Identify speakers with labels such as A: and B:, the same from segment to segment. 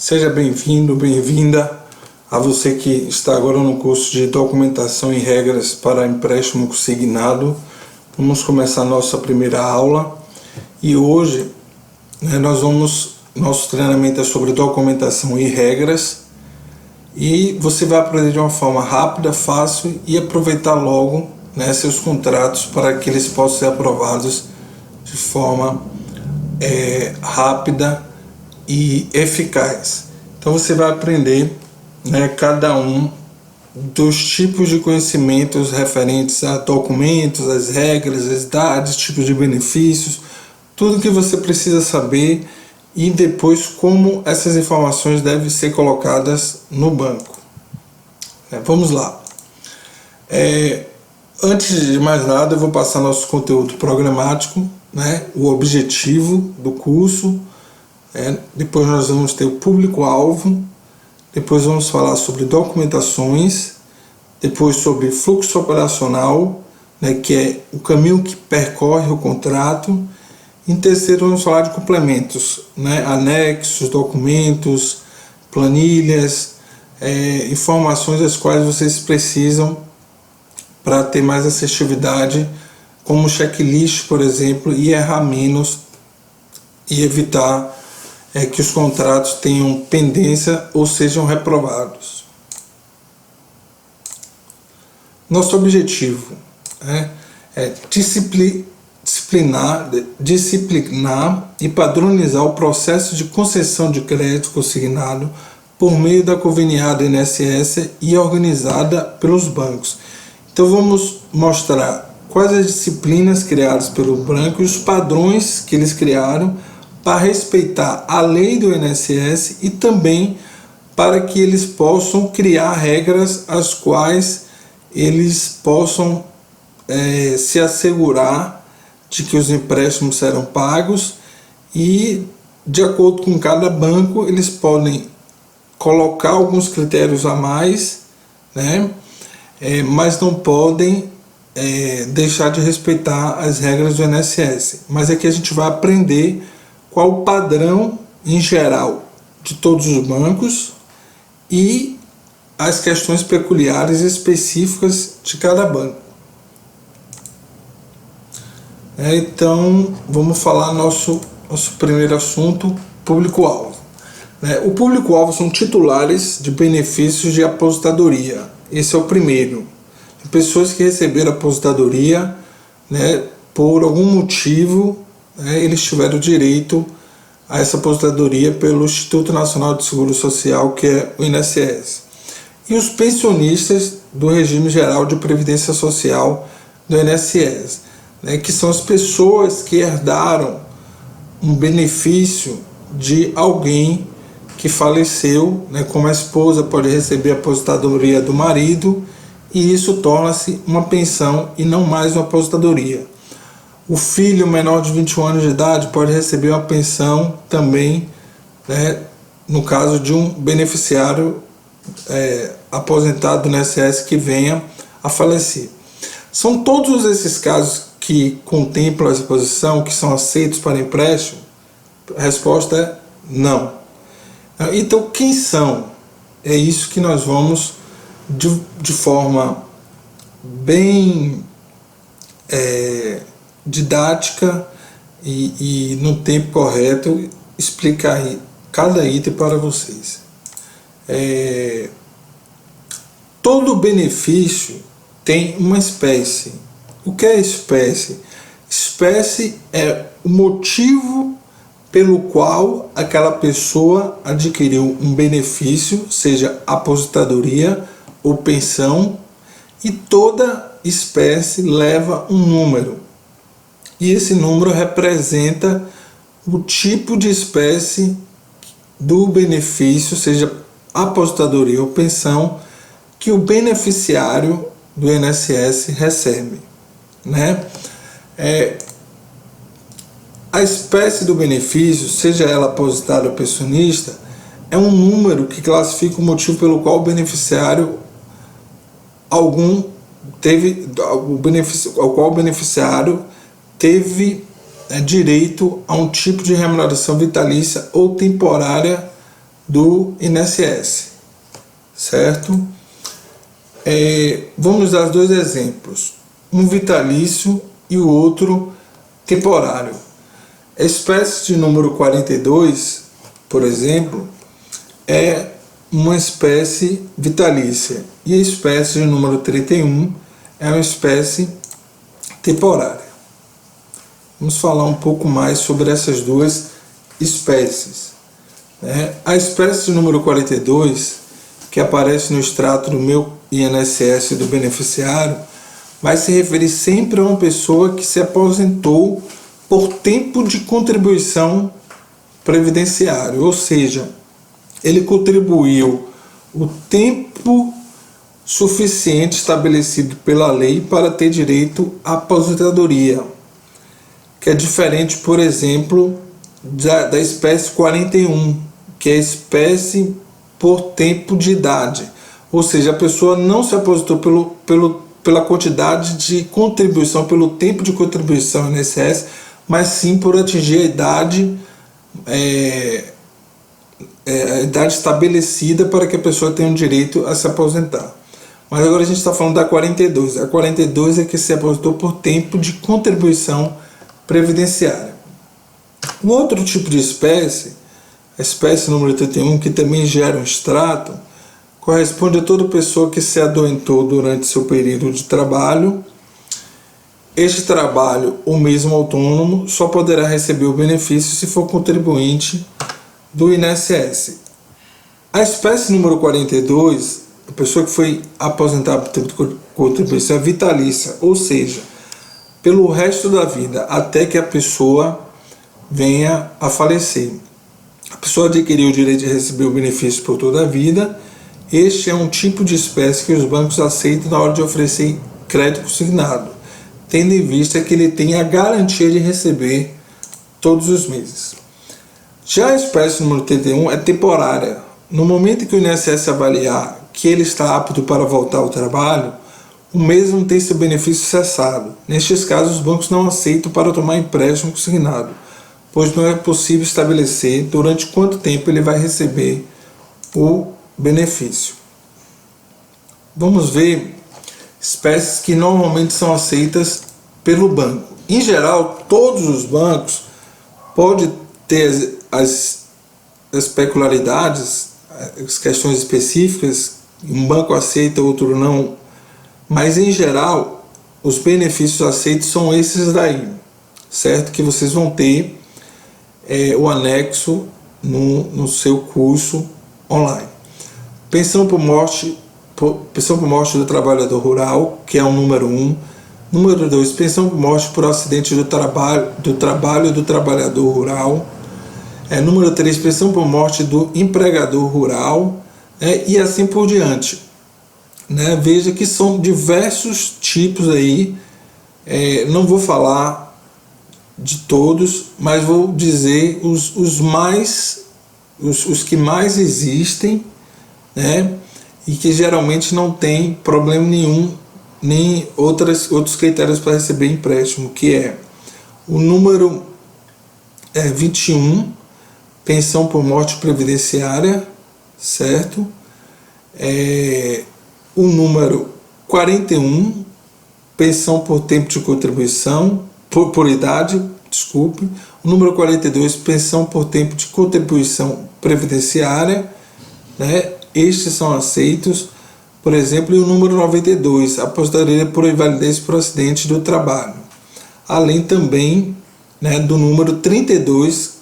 A: Seja bem-vindo, bem-vinda a você que está agora no curso de Documentação e Regras para Empréstimo Consignado. Vamos começar a nossa primeira aula e hoje nosso treinamento é sobre documentação e regras e você vai aprender de uma forma rápida, fácil e aproveitar logo seus contratos para que eles possam ser aprovados de forma rápida e eficaz. Então você vai aprender cada um dos tipos de conhecimentos referentes a documentos, as regras, as idades, tipos de benefícios, tudo que você precisa saber e depois como essas informações devem ser colocadas no banco. Vamos lá. Antes de mais nada, eu vou passar nosso conteúdo programático, o objetivo do curso. Depois nós vamos ter o público-alvo, depois vamos falar sobre documentações, depois sobre fluxo operacional, que é o caminho que percorre o contrato. Em terceiro vamos falar de complementos, anexos, documentos, planilhas, informações das quais vocês precisam para ter mais assertividade, como checklist, por exemplo, e errar menos e evitar que os contratos tenham pendência ou sejam reprovados. Nosso objetivo é disciplinar e padronizar o processo de concessão de crédito consignado por meio da conveniada INSS e organizada pelos bancos. Então vamos mostrar quais as disciplinas criadas pelo banco e os padrões que eles criaram para respeitar a lei do INSS e também para que eles possam criar regras as quais eles possam se assegurar de que os empréstimos serão pagos e, de acordo com cada banco, eles podem colocar alguns critérios a mais, mas não podem deixar de respeitar as regras do INSS. Mas aqui a gente vai aprender qual o padrão em geral de todos os bancos e as questões peculiares e específicas de cada banco. Então vamos falar nosso primeiro assunto, público-alvo. O público-alvo são titulares de benefícios de aposentadoria. Esse é o primeiro. Pessoas que receberam aposentadoria por algum motivo, eles tiveram direito a essa aposentadoria pelo Instituto Nacional de Seguro Social, que é o INSS. E os pensionistas do regime geral de previdência social do INSS, que são as pessoas que herdaram um benefício de alguém que faleceu, como a esposa pode receber a aposentadoria do marido, e isso torna-se uma pensão e não mais uma aposentadoria. O filho menor de 21 anos de idade pode receber uma pensão também, no caso de um beneficiário aposentado do INSS que venha a falecer. São todos esses casos que contemplam essa posição, que são aceitos para empréstimo? A resposta é não. Então, quem são? É isso que nós vamos, de forma bem didática e no tempo correto, explicar cada item para vocês. Todo benefício tem uma espécie. O que é espécie? Espécie é o motivo pelo qual aquela pessoa adquiriu um benefício, seja aposentadoria ou pensão, e toda espécie leva um número. E esse número representa o tipo de espécie do benefício, seja aposentadoria ou pensão, que o beneficiário do INSS recebe. A espécie do benefício, seja ela aposentada ou pensionista, é um número que classifica o motivo pelo qual o beneficiário teve direito a um tipo de remuneração vitalícia ou temporária do INSS, certo? Vamos dar dois exemplos, um vitalício e o outro temporário. A espécie de número 42, por exemplo, é uma espécie vitalícia e a espécie de número 31 é uma espécie temporária. Vamos falar um pouco mais sobre essas duas espécies. A espécie de número 42, que aparece no extrato do meu INSS do beneficiário, vai se referir sempre a uma pessoa que se aposentou por tempo de contribuição previdenciária, ou seja, ele contribuiu o tempo suficiente estabelecido pela lei para ter direito à aposentadoria, que é diferente, por exemplo, da espécie 41, que é a espécie por tempo de idade, ou seja, a pessoa não se aposentou pela quantidade de contribuição, pelo tempo de contribuição no INSS, mas sim por atingir a idade estabelecida para que a pessoa tenha o direito a se aposentar. Mas agora a gente está falando da 42. A 42 é que se aposentou por tempo de contribuição previdenciária. Um outro tipo de espécie, a espécie número 31, que também gera um extrato, corresponde a toda pessoa que se adoentou durante seu período de trabalho. Este trabalho, ou mesmo autônomo, só poderá receber o benefício se for contribuinte do INSS. A espécie número 42, a pessoa que foi aposentada por tempo de contribuição, é vitalícia, ou seja, pelo resto da vida, até que a pessoa venha a falecer. A pessoa adquiriu o direito de receber o benefício por toda a vida. Este é um tipo de espécie que os bancos aceitam na hora de oferecer crédito consignado, tendo em vista que ele tem a garantia de receber todos os meses. Já a espécie número 31 é temporária. No momento que o INSS avaliar que ele está apto para voltar ao trabalho, o mesmo tem seu benefício cessado. Nestes casos, os bancos não aceitam para tomar empréstimo consignado, pois não é possível estabelecer durante quanto tempo ele vai receber o benefício. Vamos ver espécies que normalmente são aceitas pelo banco. Em geral, todos os bancos podem ter as peculiaridades, as questões específicas, um banco aceita, outro não, mas em geral os benefícios aceitos são esses daí, certo? Que vocês vão ter o anexo no seu curso online. Pensão por morte do trabalhador rural, que é o número 1. Número 2, pensão por morte por acidente do trabalho do trabalhador rural. Número 3, pensão por morte do empregador rural, e assim por diante. Veja que são diversos tipos aí, não vou falar de todos, mas vou dizer os que mais existem, e que geralmente não tem problema nenhum, nem outros critérios para receber empréstimo, que é o número 21, pensão por morte previdenciária, certo? O número 41, pensão por tempo de contribuição, por idade, desculpe. O número 42, pensão por tempo de contribuição previdenciária, estes são aceitos, por exemplo, e o número 92, aposentadoria por invalidez por acidente do trabalho. Além também do número 32,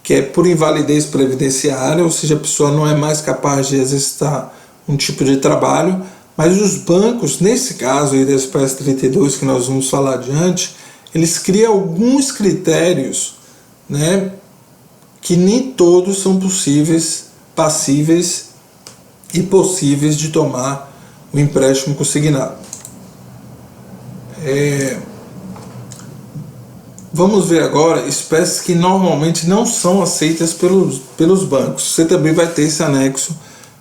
A: que é por invalidez previdenciária, ou seja, a pessoa não é mais capaz de exercitar um tipo de trabalho, mas os bancos, nesse caso aí da espécie 32, que nós vamos falar adiante, eles criam alguns critérios, que nem todos são passíveis e possíveis de tomar o empréstimo consignado. Vamos ver agora espécies que normalmente não são aceitas pelos bancos. Você também vai ter esse anexo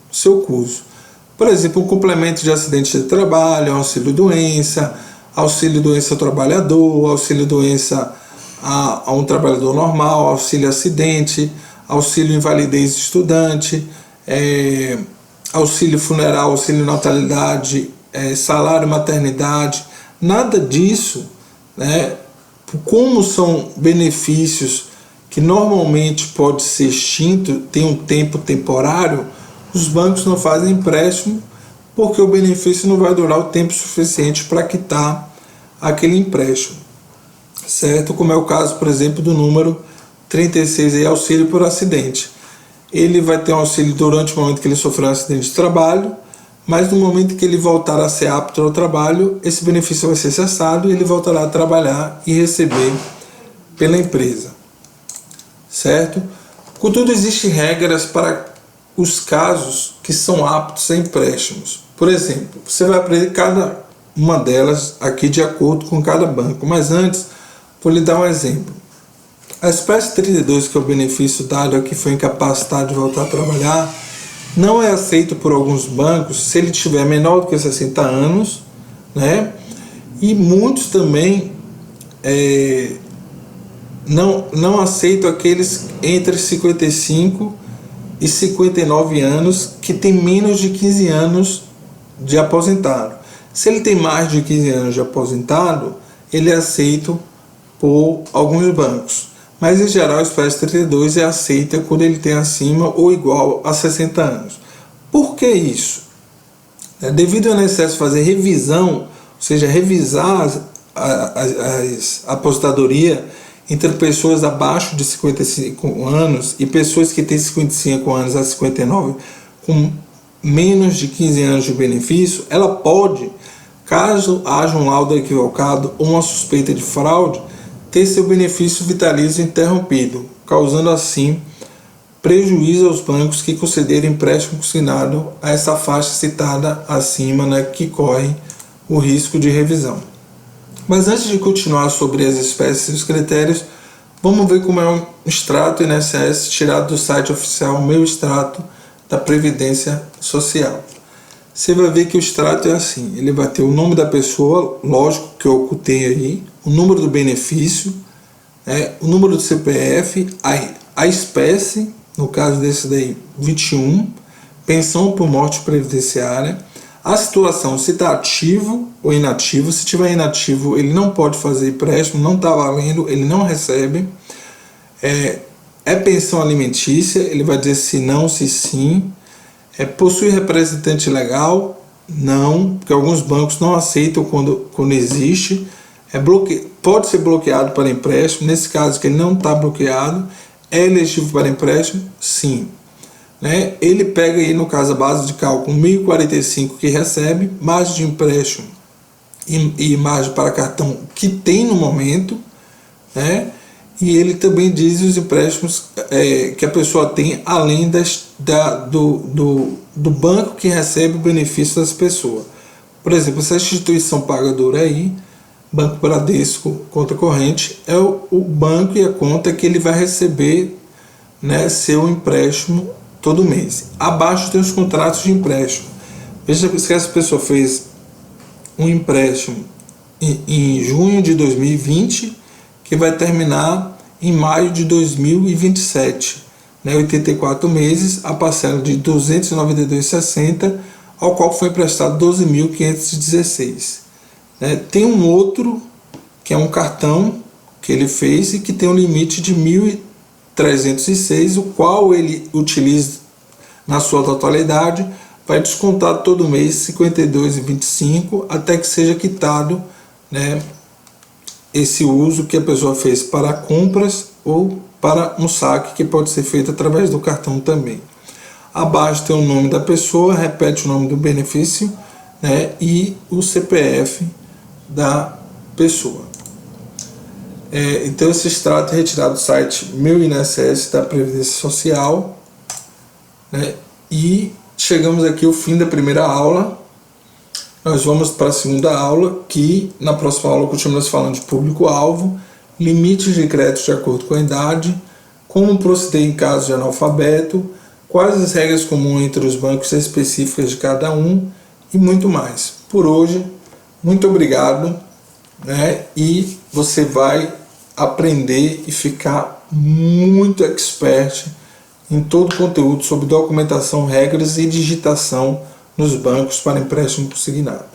A: no seu curso. Por exemplo, o complemento de acidente de trabalho, auxílio-doença ao trabalhador, auxílio-doença a um trabalhador normal, auxílio-acidente, auxílio invalidez de estudante, auxílio funeral, auxílio natalidade, salário maternidade, nada disso, né? Como são benefícios que normalmente pode ser extinto, tem um tempo temporário, os bancos não fazem empréstimo porque o benefício não vai durar o tempo suficiente para quitar aquele empréstimo, certo? Como é o caso, por exemplo, do número 36, aí, auxílio por acidente. Ele vai ter um auxílio durante o momento que ele sofreu um acidente de trabalho, mas no momento que ele voltar a ser apto ao trabalho, esse benefício vai ser cessado e ele voltará a trabalhar e receber pela empresa, certo? Contudo, existem regras para os casos que são aptos a empréstimos. Por exemplo, você vai aprender cada uma delas aqui de acordo com cada banco, mas antes vou lhe dar um exemplo. A espécie 32, que é o benefício dado a quem foi incapacitado de voltar a trabalhar, não é aceito por alguns bancos se ele tiver menor do que 60 anos, né? E muitos também não aceitam aqueles entre 55 e 59 anos que tem menos de 15 anos de aposentado. Se ele tem mais de 15 anos de aposentado, ele é aceito por alguns bancos. Mas em geral a espécie 32 é aceita quando ele tem acima ou igual a 60 anos. Por que isso? Devido ao necessário fazer revisão, ou seja, revisar a aposentadoria entre pessoas abaixo de 55 anos e pessoas que têm 55 anos a 59 com menos de 15 anos de benefício, ela pode, caso haja um laudo equivocado ou uma suspeita de fraude, ter seu benefício vitalício interrompido, causando assim prejuízo aos bancos que concederem empréstimo consignado a essa faixa citada acima, né, que corre o risco de revisão. Mas antes de continuar sobre as espécies e os critérios, vamos ver como é um extrato INSS tirado do site oficial Meu Extrato da Previdência Social. Você vai ver que o extrato é assim, ele vai ter o nome da pessoa, lógico que eu ocultei aí, o número do benefício, o número do CPF, a espécie, no caso desse daí, 21, pensão por morte previdenciária, a situação, se está ativo ou inativo. Se estiver inativo, ele não pode fazer empréstimo, não está valendo, ele não recebe. É pensão alimentícia, ele vai dizer se não, se sim. Possui representante legal? Não, porque alguns bancos não aceitam quando existe. Pode ser bloqueado para empréstimo, nesse caso que ele não está bloqueado. É elegível para empréstimo? Sim. Ele pega aí, no caso, a base de cálculo 1.045 que recebe, margem de empréstimo e margem para cartão que tem no momento, e ele também diz os empréstimos que a pessoa tem além do banco que recebe o benefício das pessoas. Por exemplo, essa instituição pagadora aí, Banco Bradesco, conta corrente, é o banco e a conta que ele vai receber, seu empréstimo todo mês. Abaixo tem os contratos de empréstimo. Veja que essa pessoa fez um empréstimo em junho de 2020, que vai terminar em maio de 2027, 84 meses, a parcela de R$ 292,60, ao qual foi emprestado 12.516. Tem um outro, que é um cartão que ele fez e que tem um limite de 1.306, o qual ele utiliza na sua totalidade, vai descontar todo mês R$ 52,25 até que seja quitado, esse uso que a pessoa fez para compras ou para um saque que pode ser feito através do cartão também. Abaixo tem o nome da pessoa, repete o nome do benefício, e o CPF da pessoa. Então esse extrato é retirado do site Meu INSS da Previdência Social, e chegamos aqui ao fim da primeira aula. Nós vamos para a segunda aula, que na próxima aula continuamos falando de público-alvo, limites de crédito de acordo com a idade, como proceder em caso de analfabeto, quais as regras comuns entre os bancos específicas de cada um e muito mais. Por hoje, muito obrigado, e você vai aprender e ficar muito expert em todo o conteúdo sobre documentação, regras e digitação nos bancos para empréstimo consignado.